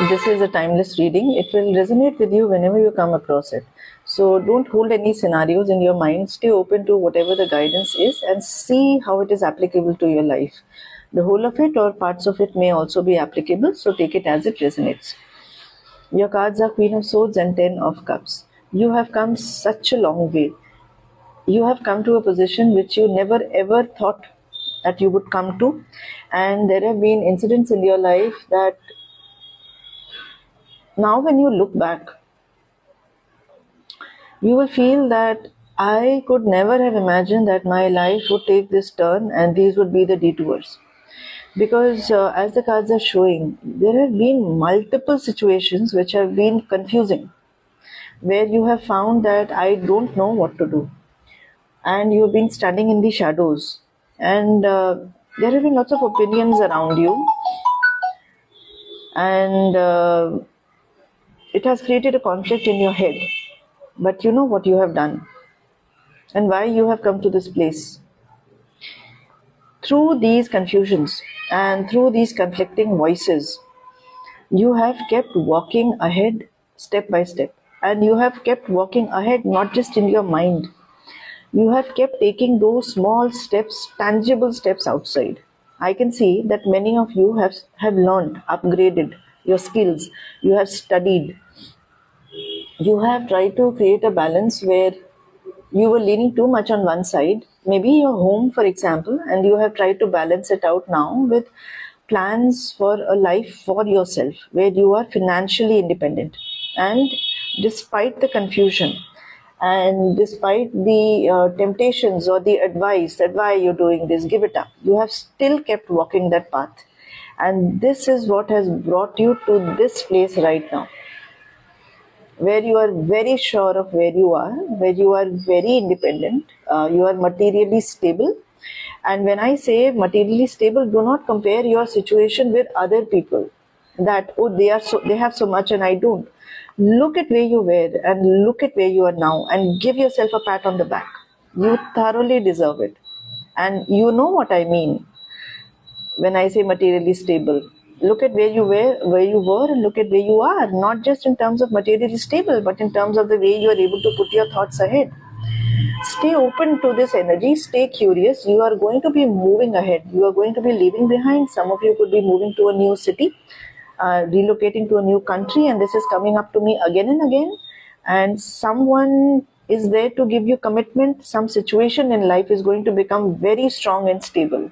This is a timeless reading. It will resonate with you whenever you come across it. So don't hold any scenarios in your mind. Stay open to whatever the guidance is and see how it is applicable to your life. The whole of it or parts of it may also be applicable, so take it as it resonates. Your cards are Queen of Swords and Ten of Cups. You have come such a long way. You have come to a position which you never ever thought that you would come to, and there have been incidents in your life that now when you look back, you will feel that I could never have imagined that my life would take this turn and these would be the detours. Because as the cards are showing, there have been multiple situations which have been confusing, where you have found that I don't know what to do. And you have been standing in the shadows. And there have been lots of opinions around you. And it has created a conflict in your head. But you know what you have done and why you have come to this place. Through these confusions and through these conflicting voices, you have kept walking ahead step by step. And you have kept walking ahead not just in your mind. You have kept taking those small steps, tangible steps outside. I can see that many of you have learned, upgraded your skills. You have studied. You have tried to create a balance where you were leaning too much on one side, maybe your home, for example, and you have tried to balance it out now with plans for a life for yourself where you are financially independent. And despite the confusion and despite the temptations or the advice that why you're doing this, give it up, you have still kept walking that path. And this is what has brought you to this place right now, where you are very sure of where you are, where you are very independent, you are materially stable. And when I say materially stable, do not compare your situation with other people. That, oh, they have so much and I don't. Look at where you were and look at where you are now and give yourself a pat on the back. You thoroughly deserve it. And you know what I mean when I say materially stable. Look at where you were, and look at where you are, not just in terms of materially stable, but in terms of the way you are able to put your thoughts ahead. Stay open to this energy, stay curious. You are going to be moving ahead. You are going to be leaving behind. Some of you could be moving to a new city, relocating to a new country, and this is coming up to me again and again. And someone is there to give you commitment. Some situation in life is going to become very strong and stable.